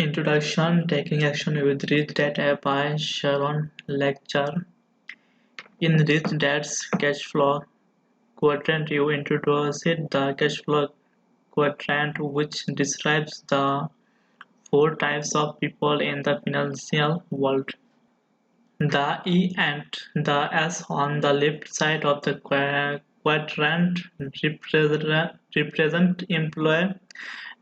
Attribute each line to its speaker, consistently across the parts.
Speaker 1: Introduction: Taking Action with Rich Dad by Sharon Lecter. In Rich Dad's Cash Flow Quadrant, you introduced the cash flow quadrant, which describes the four types of people in the financial world. The E and the S on the left side of the quadrant represent employee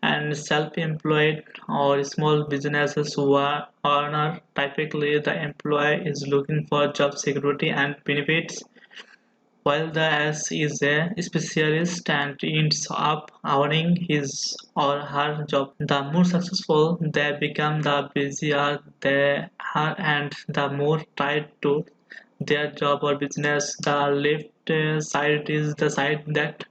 Speaker 1: and self-employed or small businesses who are owner. Typically, the employee is looking for job security and benefits, while the S is a specialist and ends up owning his or her job. The more successful they become, the busier they are and the more tied to their job or business. The left side is the side that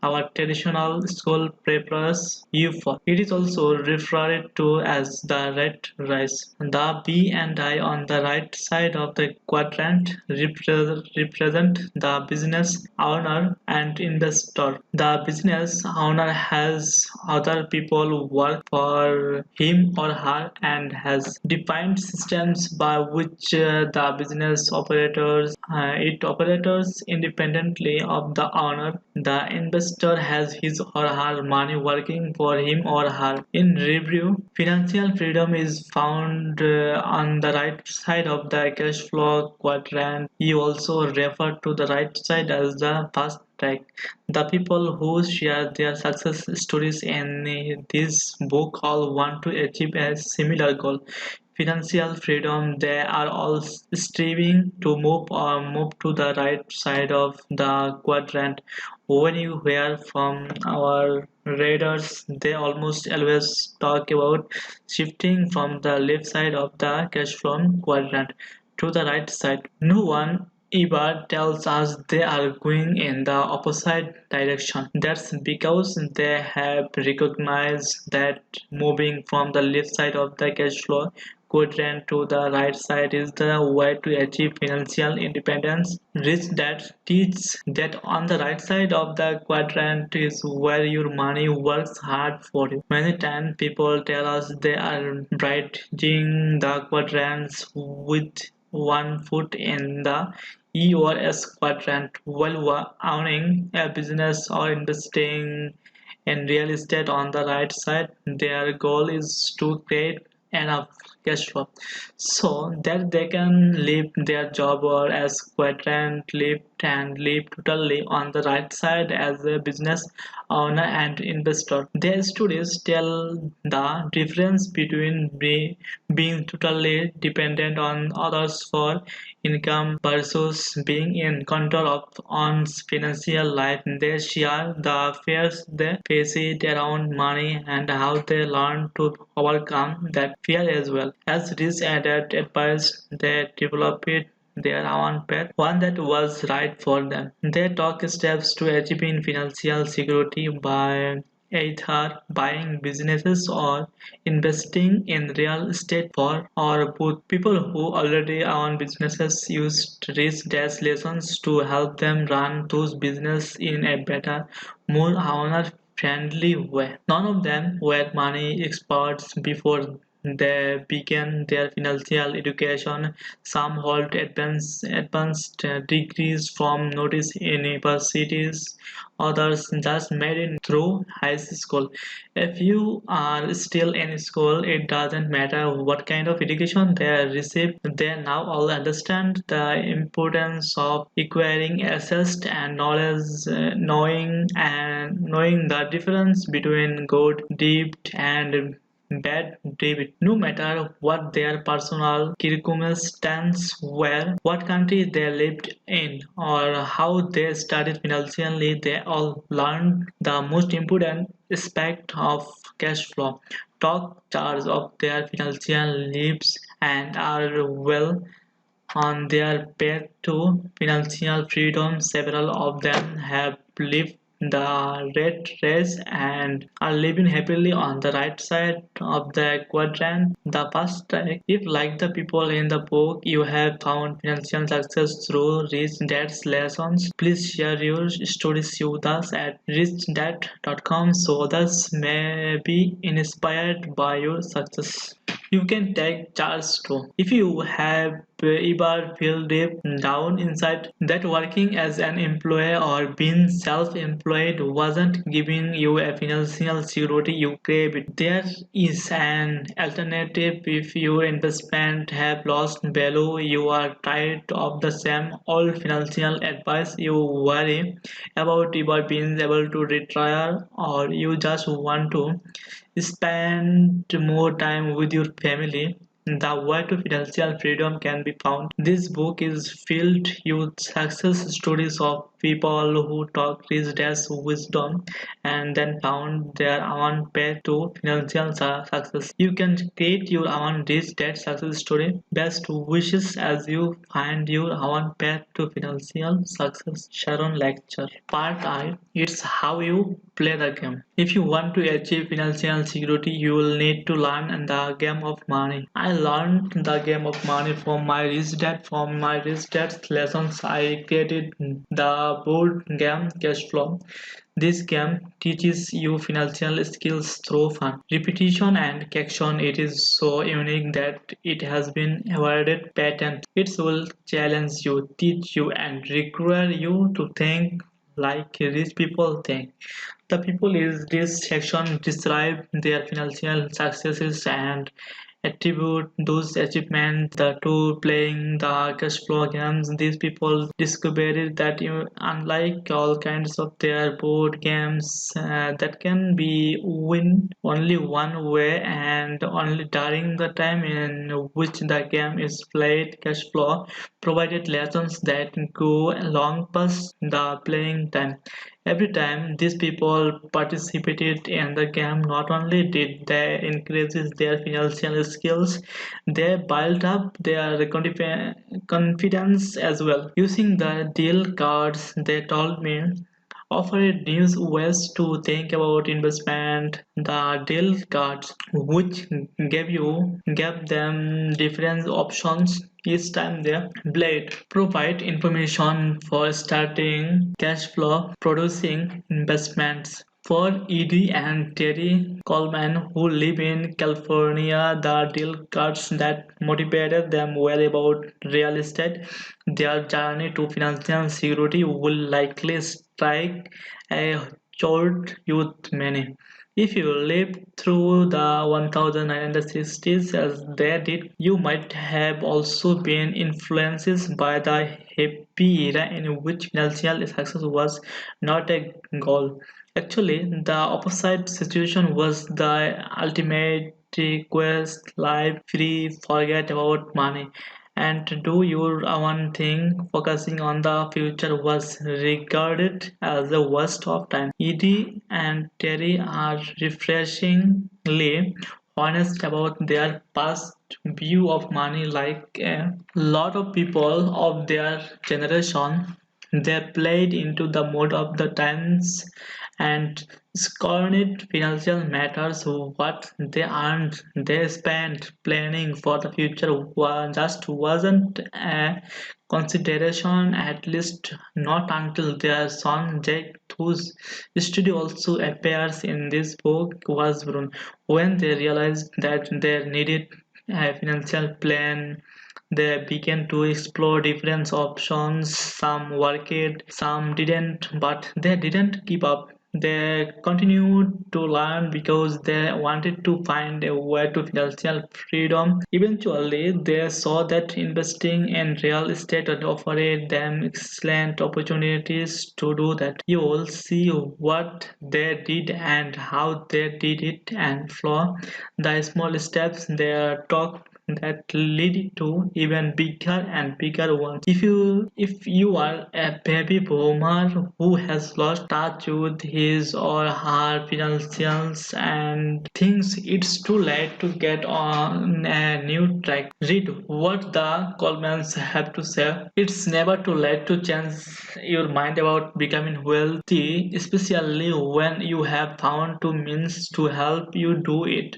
Speaker 1: our traditional school prepares you for. It is also referred to as the red race. The B and I on the right side of the quadrant represent the business owner and investor. The business owner has other people work for him or her and has defined systems by which the business it operates independently of the owner. The investor has his or her money working for him or her. In review, financial freedom is found on the right side of the cash flow quadrant. You also refer to the right side as the fast track. The people who share their success stories in this book all want to achieve a similar goal: financial freedom. They are all striving to move to the right side of the quadrant. When you hear from our readers, they almost always talk about shifting from the left side of the cash flow quadrant to the right side. No one ever tells us they are going in the opposite direction. That's because they have recognized that moving from the left side of the cash flow quadrant to the right side is the way to achieve financial independence. Rich Dad teaches that on the right side of the quadrant is where your money works hard for you. Many times people tell us they are bridging the quadrants with one foot in the E or S quadrant while owning a business or investing in real estate on the right side. Their goal is to create enough cash flow so that they can leave their job or as quadrant left and live totally on the right side as a business owner and investor. Their stories tell the difference between being totally dependent on others for income versus being in control of one's financial life. They share the fears they face it around money and how they learn to overcome that fear as well. As Rich added advice, they developed their own path, one that was right for them. They took steps to achieving financial security by either buying businesses or investing in real estate for or both. People who already own businesses used Rich Dad's lessons to help them run those businesses in a better, more owner-friendly way. None of them were money experts before they began their financial education. Some hold advanced degrees from notice universities, others just made it through high school. If you are still in school, it doesn't matter what kind of education they receive. They now all understand the importance of acquiring assets and knowledge, knowing the difference between good debt and bad debit. No matter what their personal circumstances were, what country they lived in, or how they started financially, they all learned the most important aspect of cash flow, took charge of their financial lives, and are well on their path to financial freedom. Several of them have lived the red race and are living happily on the right side of the quadrant. The first track. If like the people in the book you have found financial success through rich dad's lessons, please share your stories with us at richdad.com so others may be inspired by your success. You can take charge too. If you have ever feel deep down inside that working as an employee or being self-employed wasn't giving you a financial security you craved, there is an alternative. If your investment have lost value, you are tired of the same old financial advice, you worry about ever being able to retire, or you just want to spend more time with your family, the way to financial freedom can be found. This book is filled with success stories of people who took rich dad's wisdom and then found their own path to financial success. You can create your own rich dad success story. Best wishes as you find your own path to financial success. Sharon Lecture. Part I. It's how you play the game. If you want to achieve financial security, you will need to learn the game of money. I learned the game of money from my rich dad. From my rich dad's lessons, I created the board game cash flow. This game teaches you financial skills through fun, repetition, and action. It is so unique that it has been awarded patent. It will challenge you, teach you, and require you to think like rich people think. The people in this section describe their financial successes and attribute those achievements to playing the cash flow games. These people discovered that unlike all kinds of their board games that can be win only one way and only during the time in which the game is played, cash flow provided lessons that go long past the playing time. Every time these people participated in the game, not only did they increase their financial skills, they built up their confidence as well. Using the deal cards, they told me, offered new ways to think about investment. The deal cards, which gave them different options each time they played, provide information for starting cash flow producing investments. For Edie and Terry Coleman, who live in California, the deal cards that motivated them were about real estate. Their journey to financial security will likely strike a chord with many. If you lived through the 1960s as they did, you might have also been influenced by the hippie era in which financial success was not a goal. Actually, the opposite situation was the ultimate quest: life free, forget about money, and to do your own thing. Focusing on the future was regarded as the worst of time. Edie and Terry are refreshingly honest about their past view of money. Like a lot of people of their generation, they played into the mood of the times and scorned financial matters. What they earned, they spent planning for the future just wasn't a consideration, at least not until their son Jake, whose study also appears in this book, was born. When they realized that they needed a financial plan, they began to explore different options. Some worked, some didn't, but they didn't give up. They continued to learn because they wanted to find a way to financial freedom. Eventually, they saw that investing in real estate offered them excellent opportunities to do that. You will see what they did and how they did it and flow. The small steps they took that lead to even bigger and bigger ones. If you are a baby boomer who has lost touch with his or her financials and thinks it's too late to get on a new track, read what the Colemans have to say. It's never too late to change your mind about becoming wealthy, especially when you have found two means to help you do it.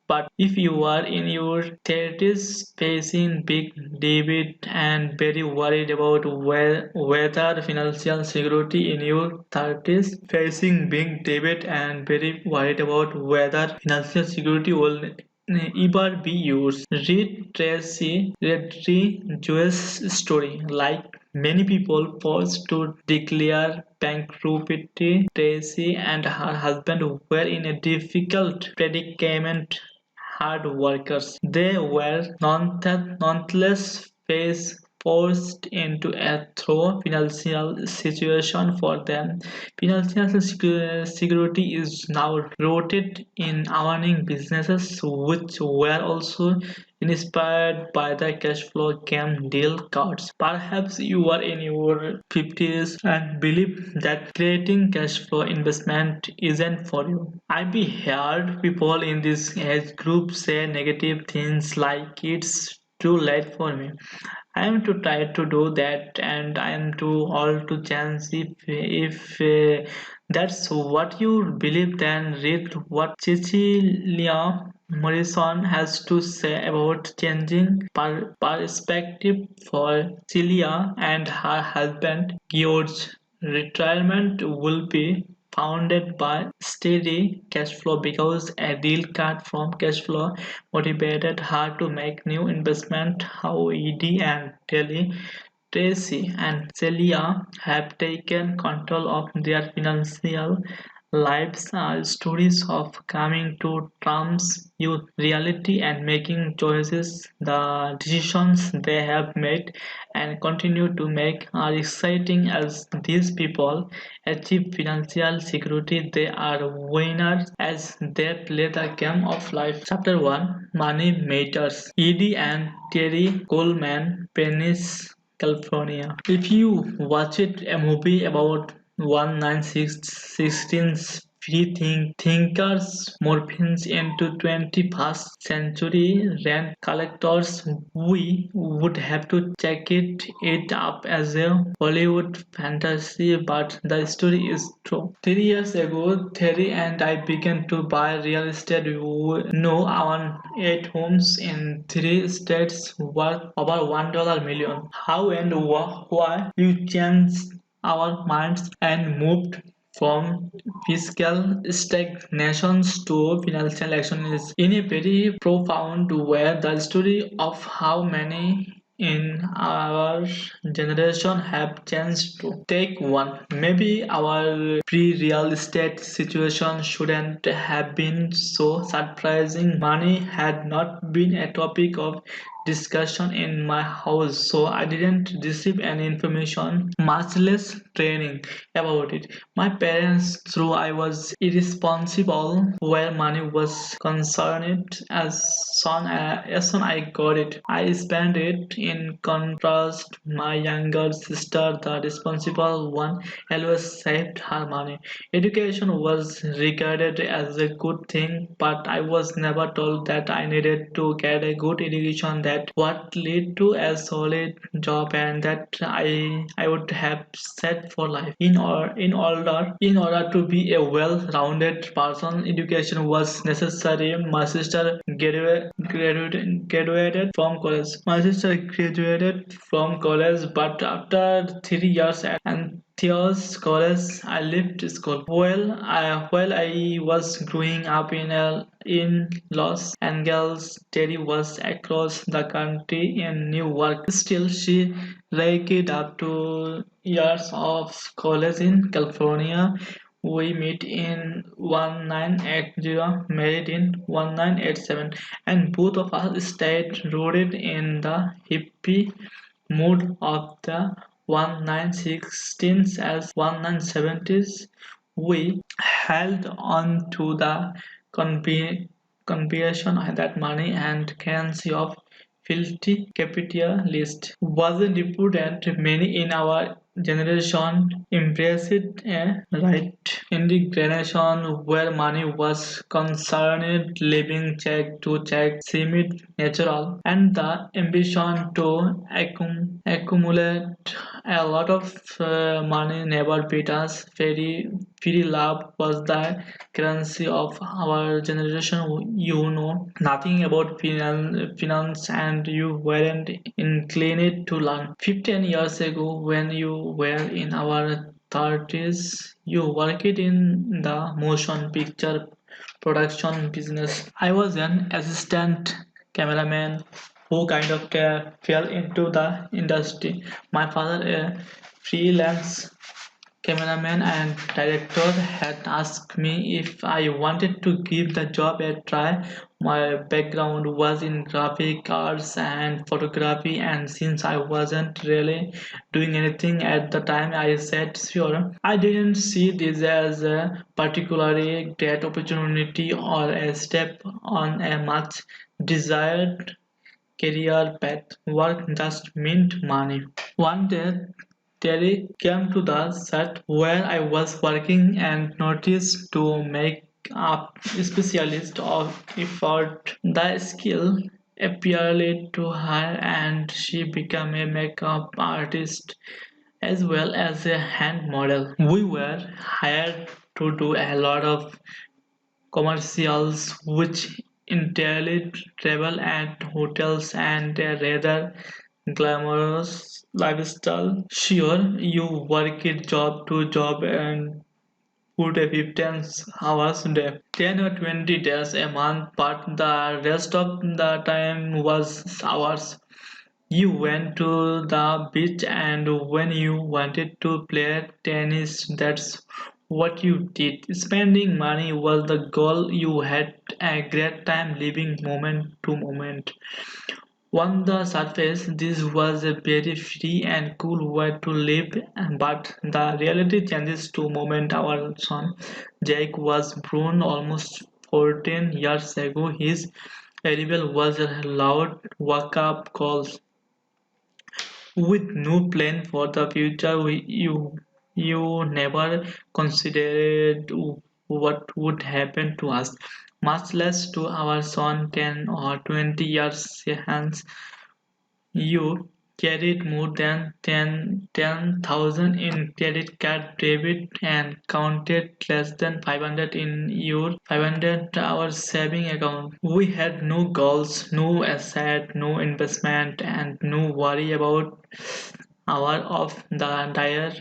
Speaker 1: But if you are in your 30s facing big debt and very worried about whether financial security in your 30s facing big debt and very worried about whether financial security will ever be yours, read Tracy Redry story. Like many people forced to declare bankruptcy, Tracy and her husband were in a difficult predicament. Hard workers. They were nonetheless forced into a thorough financial situation for them. Financial security is now rooted in owning businesses which were also inspired by the cash flow game deal cards. Perhaps you are in your 50s and believe that creating cash flow investment isn't for you. I've heard people in this age group say negative things like it's too late for me. I am to try to do that, and I am too old to change. If that's what you believe, then read what Cecilia Morrison has to say about changing perspective for Celia and her husband George. Retirement will be founded by steady cash flow because a deal card from cash flow motivated her to make new investment. How Edie and Tracy and Celia have taken control of their financial lives are stories of coming to terms with reality and making choices. The decisions they have made and continue to make are exciting as these people achieve financial security. They are winners as they play the game of life. Chapter 1, Money Matters. Edie and Terry Coleman, Penny's California. If you watched a movie about 1916's free thinkers morphines into 21st century rent collectors, we would have to check it up as a Hollywood fantasy, but the story is true. 3 years ago, Terry and I began to buy real estate. We now own 8 homes in 3 states worth over $1 million. How and why you changed our minds and moved from fiscal stagnations to financial action is in a very profound way the story of how many in our generation have changed to. Take one. Maybe our pre-real estate situation shouldn't have been so surprising. Money had not been a topic of discussion in my house, so I didn't receive any information, much less training about it. My parents thought I was irresponsible where money was concerned. As soon I got it, I spent it. In contrast, my younger sister, the responsible one, always saved her money. Education was regarded as a good thing, but I was never told that I needed to get a good education that what lead to a solid job and that I would have set for life. In order to be a well-rounded person, education was necessary. My sister graduated from college. My sister graduated from college, but after 3 years and Theos college, I left school. While I was growing up in Los Angeles, Terry was across the country in New York. Still, she raked up 2 years of college in California. We met in 1980, married in 1987, and both of us stayed rooted in the hippie mood of the 1960s as 1970s. We held on to the conviction that money and currency of filthy capitalist wasn't important. Many in our generation embraced a right indignation where money was concerned, living check to check seemed natural, and the ambition to accumulate a lot of money never beat us. Very love was the currency of our generation. You know nothing about finance and you weren't inclined to learn. 15 years ago, when you were in our 30s, you worked in the motion picture production business. I was an assistant cameraman who kind of fell into the industry. My father, a freelance cameraman and director, had asked me if I wanted to give the job a try. My background was in graphic arts and photography, and since I wasn't really doing anything at the time, I said sure. I didn't see this as a particularly great opportunity or a step on a much desired career path. Work just meant money. One day, Terry came to the set where I was working and noticed to make up specialist of effort. The skill appealed to her and she became a makeup artist as well as a hand model. We were hired to do a lot of commercials which entailed travel at hotels and a rather glamorous lifestyle. Sure, you work it job to job and put a 15 hours a day, 10 or 20 days a month, but the rest of the time was ours. You went to the beach and when you wanted to play tennis, that's what you did. Spending money was the goal. You had a great time living moment to moment. On the surface, this was a very free and cool way to live, but the reality changes to moment. Our son Jake was born almost 14 years ago. His arrival was a loud wake-up call. With no plan for the future, you never considered what would happen to us, much less to our son 10 or 20 years hence. You carried more than 10,000 in credit card debit and counted less than 500 in your 500-hour saving account. We had no goals, no asset, no investment, and no worry about our of the dire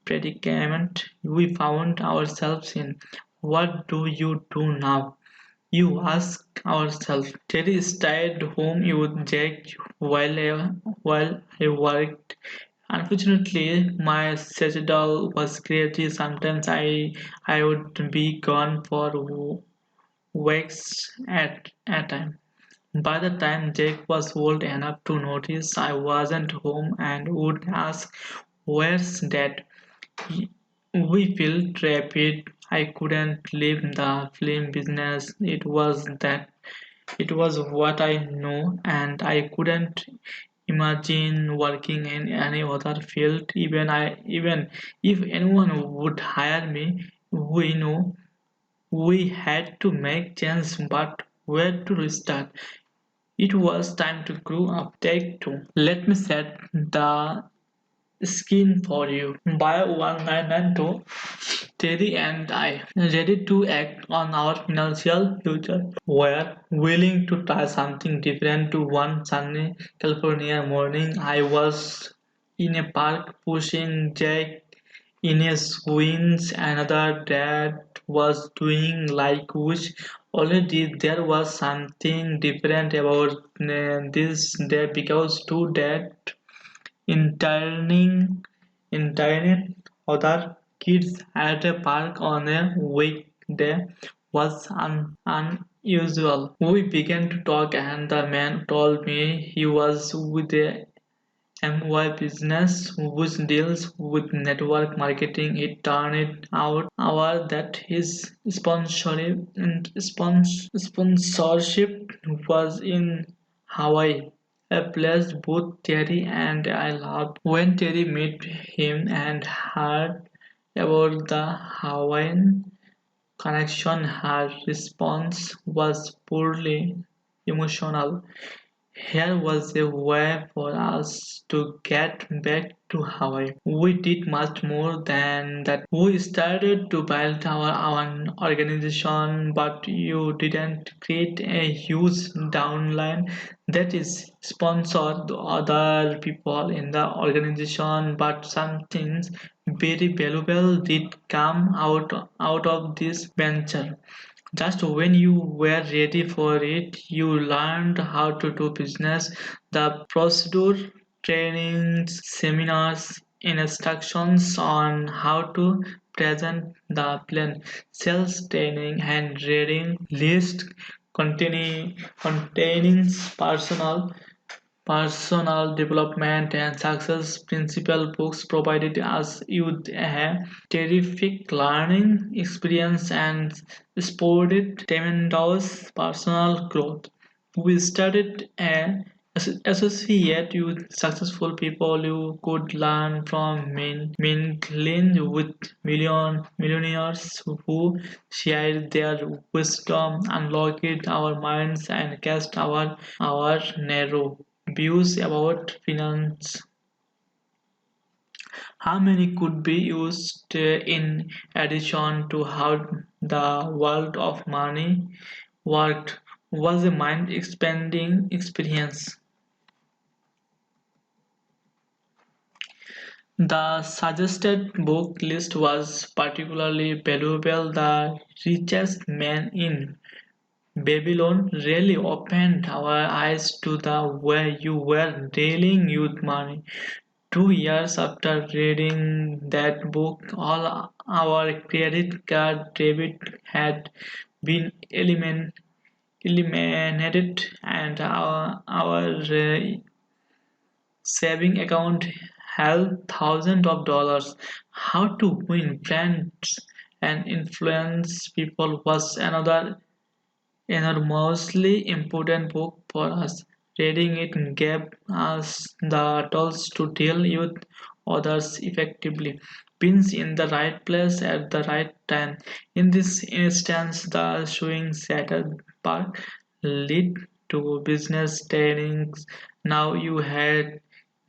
Speaker 1: predicament we found ourselves in. What do you do now? You ask ourselves. Terry stayed home with Jack while I worked. Unfortunately, my schedule was crazy. Sometimes I would be gone for weeks at a time. By the time Jake was old enough to notice I wasn't home and would ask, "Where's Dad?" We felt trapped. I couldn't leave the film business. It was what I know, and I couldn't imagine working in any other field. Even if anyone would hire me, we know we had to make change, but where to start? It was time to grow up. Take two. Let me set the skin for you. By 1992, Terry and I, ready to act on our financial future, were willing to try something different. To one sunny California morning, I was in a park pushing Jack in a swings. Another dad was doing like which already there was something different about this day because two dads interning interning other kids at a park on a weekday was unusual. We began to talk and the man told me he was with a MY business which deals with network marketing. It turned out that his sponsorship was in Hawaii. place both Terry and I loved. When Terry met him and heard about the Hawaiian connection, her response was purely emotional. Here was a way for us to get back to Hawaii. We did much more than that. We started to build our own organization, but you didn't create a huge downline that is sponsored other people in the organization, but some things very valuable did come out of this venture. Just when you were ready for it, you learned how to do business, the procedure, trainings, seminars, instructions on how to present the plan, sales training, and reading list containing personal development and success principle books provided us with a terrific learning experience and supported tremendous personal growth. We studied and associate with successful people you could learn from mingling with millionaires who shared their wisdom, unlocked our minds, and cast our narrow views about finance. How many could be used in addition to how the world of money worked was a mind expanding experience. The suggested book list was particularly valuable. The richest man in Babylon really opened our eyes to the way you were dealing with money. 2 years after reading that book, all our credit card debit had been eliminated, and our saving account held thousands of dollars. How to win friends and influence people was another enormously important book for us. Reading it gave us the tools to deal with others effectively. Being in the right place at the right time. In this instance, the showing Saturn Park led to business trainings. Now you had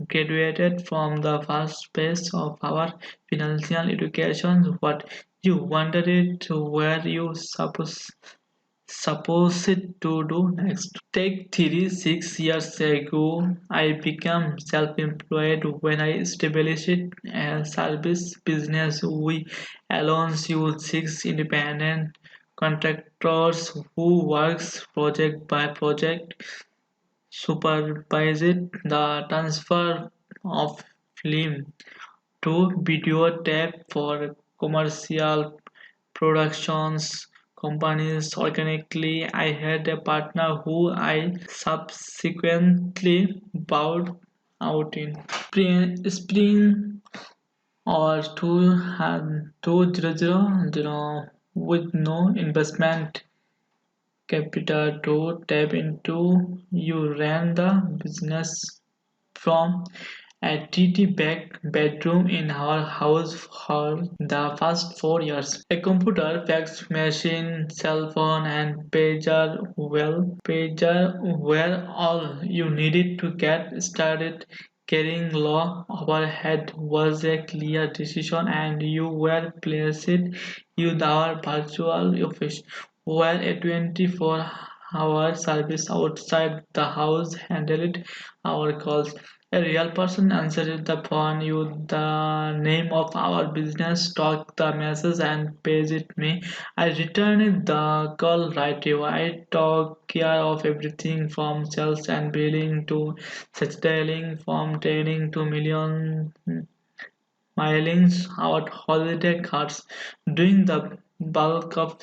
Speaker 1: graduated from the first phase of our financial education. What you wondered where you supposed to do next. Take 6 years ago, I became self-employed when I established a service business. We alone use 6 independent contractors who works project by project, supervised the transfer of film to videotape for commercial productions companies. Organically, I had a partner who I subsequently bowed out in spring or 2000 with no investment capital to tap into. You ran the business from a tiny back bedroom in our house for the first 4 years. A computer, fax machine, cell phone, and pager were all you needed to get started. Carrying law overhead was a clear decision, and you were placed in our virtual office, where a 24-hour service outside the house handled our calls. A real person answered the phone, you the name of our business, took the message and paged me. I returned the call right away. I took care of everything from sales and billing to scheduling, from training to million mailings out holiday cards, doing the bulk of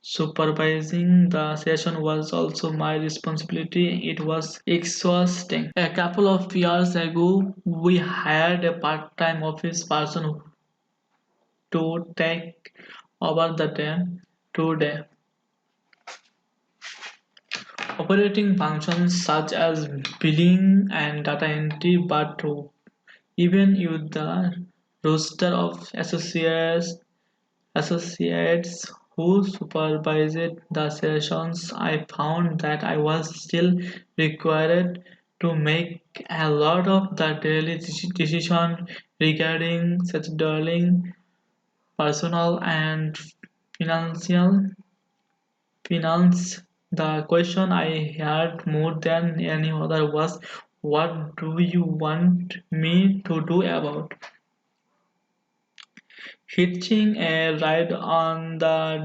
Speaker 1: supervising the session was also my responsibility. It was exhausting. A couple of years ago, we hired a part-time office person to take over the day. Today, Operating functions such as billing and data entry, but even with the roster of associates who supervised the sessions, I found that I was still required to make a lot of the daily decision regarding scheduling, personal and financial finance. The question I had more than any other was, what do you want me to do about hitching a ride on the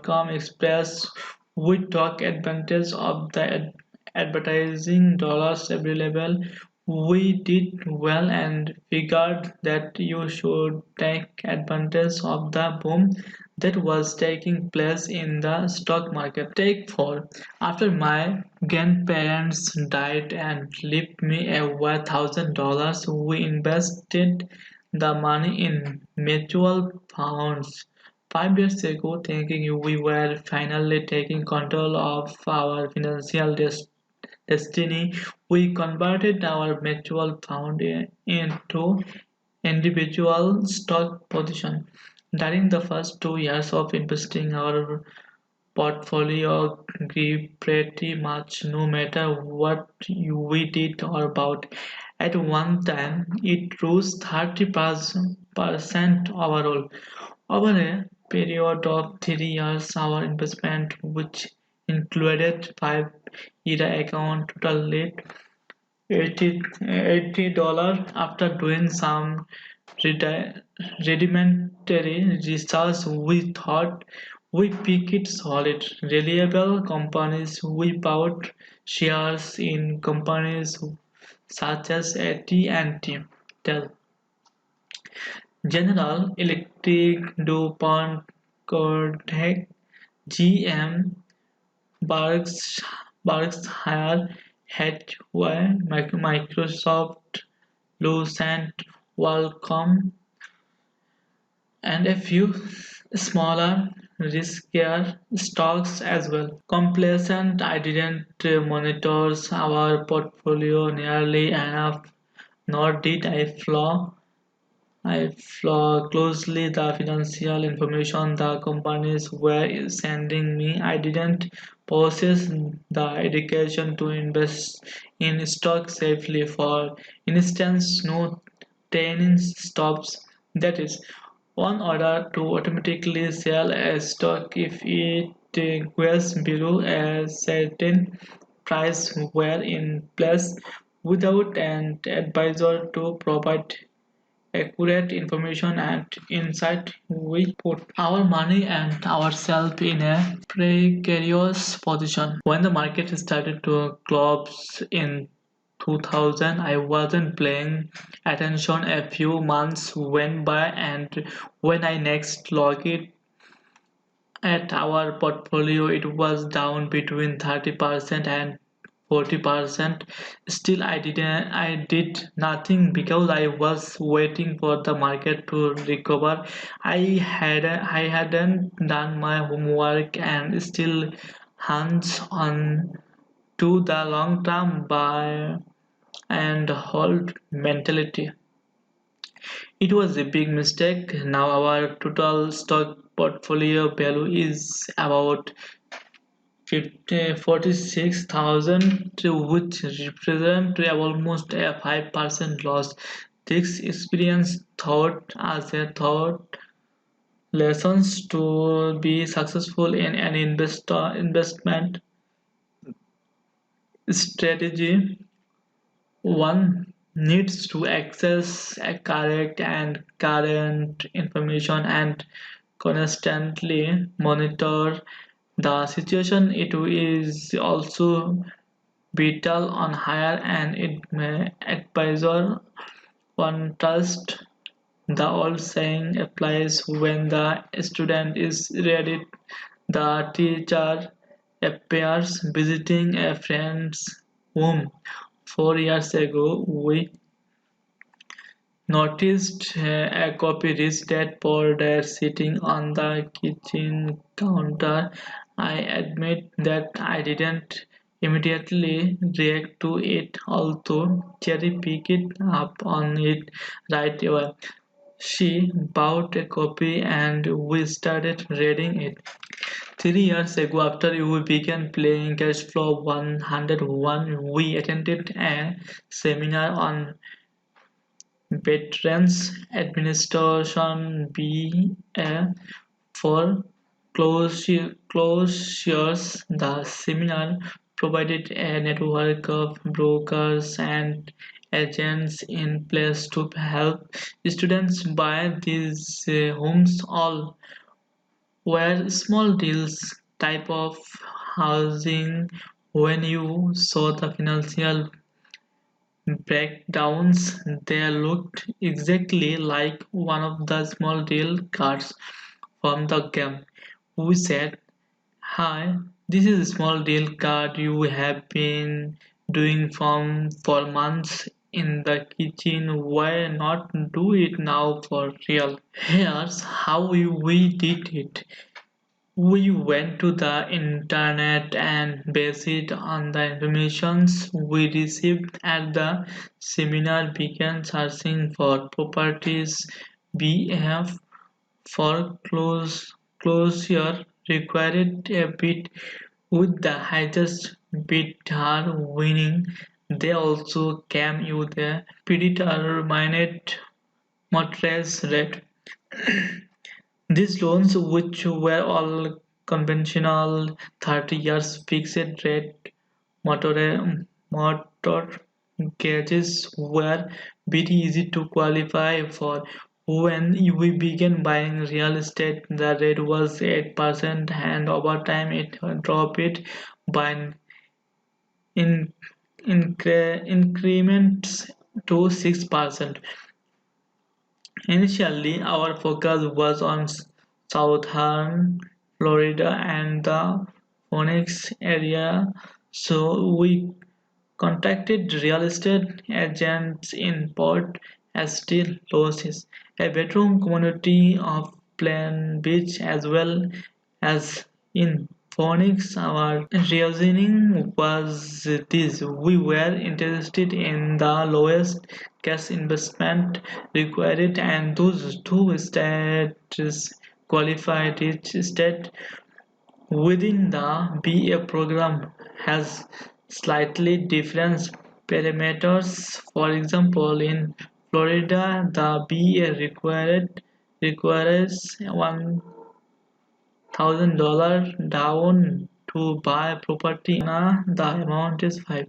Speaker 1: .com express? We took advantage of the advertising dollars available. We did well and figured that you should take advantage of the boom that was taking place in the stock market. Take 4. After my grandparents died and left me a $1,000, we invested the money in mutual funds. 5 years ago, thinking we were finally taking control of our financial destiny, we converted our mutual fund into individual stock position. During the first 2 years of investing, our portfolio grew pretty much no matter what we did or about. At one time, it rose 30% overall. Over a period of 3 years, our investment, which included 5 account, totaled 80 dollars. After doing some rudimentary research, we thought we picked solid, reliable companies. We bought shares in companies such as AT&T, Dell, General Electric, DuPont, Kodak, GM, Berkshire Hathaway, Microsoft, Lucent, Qualcomm, and a few smaller, riskier stocks as well. Complacent, I didn't monitor our portfolio nearly enough, nor did I follow closely the financial information the companies were sending me. I didn't possess the education to invest in stocks safely. For instance, no training stops. That is, one order to automatically sell a stock if it goes below a certain price were in place without an advisor to provide accurate information and insight. We put our money and ourselves in a precarious position. When the market started to collapse in 2000, I wasn't paying attention. A few months went by, and when I next looked at our portfolio, it was down between 30% and 40%. Still, I did nothing because I was waiting for the market to recover. I hadn't done my homework and still hands on to the long term buy and hold mentality. It was a big mistake. Now our total stock portfolio value is about 46,000, which represent almost a 5% loss. This experience taught us a thought lessons to be successful in an investment strategy. One needs to access a correct and current information and constantly monitor the situation. It is also vital on hire and advisor one trust. The old saying applies: when the student is ready, the teacher appears. Visiting a friend's home 4 years ago, we noticed a copy rich dad powder sitting on the kitchen counter. I admit that I didn't immediately react to it, although cherry pick it up on it right away. She bought a copy and we started reading it. 3 years ago, after we began playing Cash Flow 101, we attended a seminar on Veterans Administration BA for closures. The seminar provided a network of brokers and agents in place to help students buy these homes. All were small deals type of housing. When you saw the financial breakdowns, they looked exactly like one of the small deal cards from the game. We said, "Hi, this is a small deal card you have been doing from for months in the kitchen. Why not do it now for real? Here's how we did it. We went to the internet and based it on the information we received at the seminar began searching for properties BF for closure required a bid with the highest bidder winning. They also came with a predetermined mortgage rate. These loans, which were all conventional 30 years fixed rate mortgages, were very easy to qualify for. When we began buying real estate, the rate was 8%, and over time it dropped by in, increments to 6%. Initially, our focus was on southern Florida and the Phoenix area, so we contacted real estate agents in Port St. Louis, a bedroom community of Plain Beach, as well as in Phoenix. Our reasoning was this: we were interested in the lowest cash investment required, and those two states qualified. Each state within the BA program has slightly different parameters. For example, in Florida, the BA requires $1,000 down to buy property. In Arizona, the amount is $5.